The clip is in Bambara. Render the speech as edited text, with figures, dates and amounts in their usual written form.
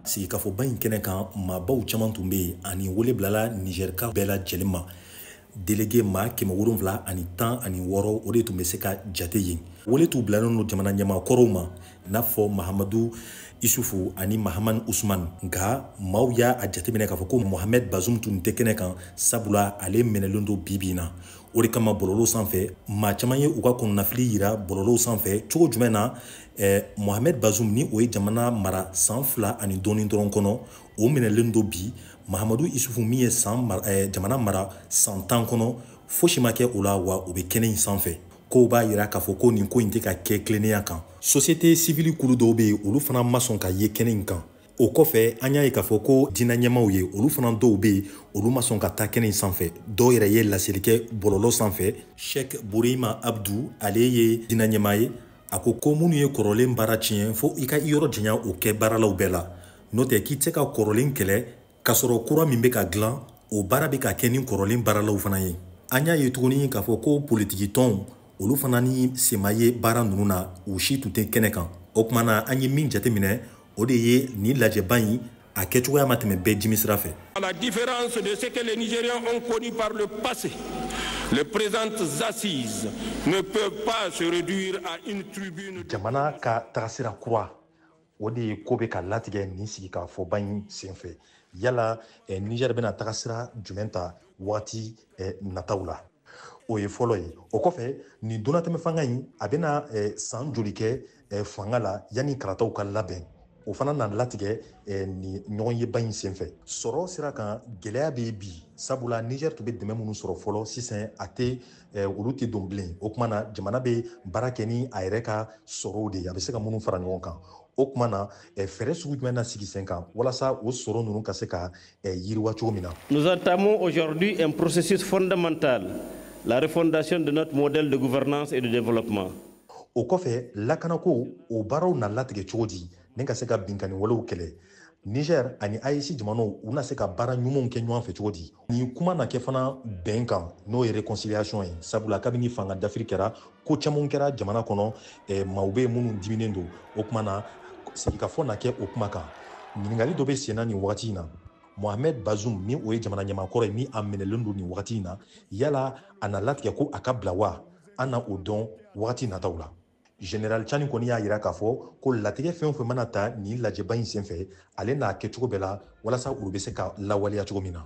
sigi k'a fɔ ba in kɛnɛ kan maabaw caman tun bɛ yen ani wele bilala Nizɛrika bɛɛ lajɛlen ma. Délégué maa 716 o de tun bɛ se ka jate yen. Wele t'u bilalen don jamana ɲɛmaakɔrɔw ma i n'a fɔ Mahamadu Isufu ani Mahamani Usman, nka maaw y'a jateminɛ k'a fɔ ko Mohamed Bazoum tun tɛ kɛnɛ kan sabula ale minɛlen don bi bi in na. O de kama bɔlɔlɔw sanfɛ maa caman ye u ka kɔnɔnafili yira bɔlɔlɔw sanfɛ cogo jumɛn na Mohamed Bazoum ni o ye jamana mara san 2 ani dɔɔni dɔrɔn kɔnɔ o minɛlen don bi. Mahamadu Isufu min ye jamana mara san 10 kɔnɔ fosi ma kɛ o la wa o bɛ kɛnɛ in sanfɛ. Kow b'a yira k'a fɔ ko nin ko in tɛ ka kɛ tilennenya kan. Société civile kulu dɔw bɛ yen olu fana ma sɔn ka ye kɛnɛ in kan. O kɔfɛ an y'a ye k'a fɔ ko diinɛ ɲɛmaaw ye olu fana dɔw bɛ yen olu ma sɔn ka taa kɛnɛ in sanfɛ. Dɔw yɛrɛ ye laseli kɛ bɔlɔlɔ sanfɛ. Sheikh Burema Abdou ale ye diinɛ ɲɛmaa ye. A ko minnu ye kɔrɔlen baara tiɲɛ fo i ka i yɔrɔ janya o kɛ baaralaw bɛɛ la. N'o tɛ k'i tɛ se ka kɔrɔlen kɛlɛ k'a sɔrɔ kura min bɛ ka dilan o baara bɛ ka kɛ ni kɔrɔlen baaralaw fana ye. An y'a ye tuguni k'a fɔ ko politiki tɔnw olu fana ni sema ye baara ninnu na u si tun tɛ kɛnɛ kan. O tuma na an ye min jateminɛ o de ye nin lajɛba in a kɛcogoya ma tɛmɛ bɛɛ jimi sira fɛ. À la différence de ce que les Nigériens ont connu par le passé, les présentes assises ne peuvent pas se réduire à une tribune. Jamana ka tagasira kura o de ye ko bɛ ka latigɛ nin sigi k'a fɔ ba in senfɛ. Yala Niger bɛna tagasira jumɛn ta waati nataw la. O ye fɔlɔ ye. O kɔfɛ nin donatɛmɛ fanga in a bɛna san joli kɛ fanga la yanni karataw ka labɛn. O fana na latigɛ ni ɲɔgɔn ye ba in senfɛ. Sɔrɔ sira kan gɛlɛya bɛ bi sabula Niger tun bɛ dɛmɛ minnu sɔrɔ fɔlɔ sisan a tɛ olu tɛ don bilen. O tuma na jamana bɛ baara kɛ ni a yɛrɛ ka sɔrɔw de ye a bɛ se ka minnu fara ɲɔgɔn kan. O tuma na fɛɛrɛ sugu jumɛn na sigi sen kan walasa o sɔrɔ ninnu ka se ka yiriwa cogo min na. Nous entamons aujourd'hui un processus fondamental, la refondation de notre modèle de gouvernance et de développement. O kɔfɛ lakanako o baaraw na latigɛ cogo di ni ka se ka binkani walew kɛlɛ. Niger ani AES jamanaw u na se ka baara ɲumanw kɛ ɲɔgɔn fɛ cogo di. Nin kuma na kɛ fana bɛn kan n'o ye réconciliation ye sabula kabini fanga dafiri kɛra ko caman kɛra jamana kɔnɔ maaw bɛ minnu diminen don. O kuma na sigikafɔ na kɛ o kuma kan. Ɲininkali dɔ bɛ sen na nin wagati in na. Mohamed Bazoum ni o ye jamana ɲɛmaakɔrɔ ye ni a minɛlen don nin wagati in na yala a na latigɛ ko a ka bila wa an na o dɔn wagati nataw la. Général Tchani kɔni y'a yira k'a fɔ ko latigɛ fɛn o fɛn mana ta nin lajɛba in senfɛ ale n'a kɛcogo bɛɛ la walasa olu bɛ se ka lawaleya cogo min na.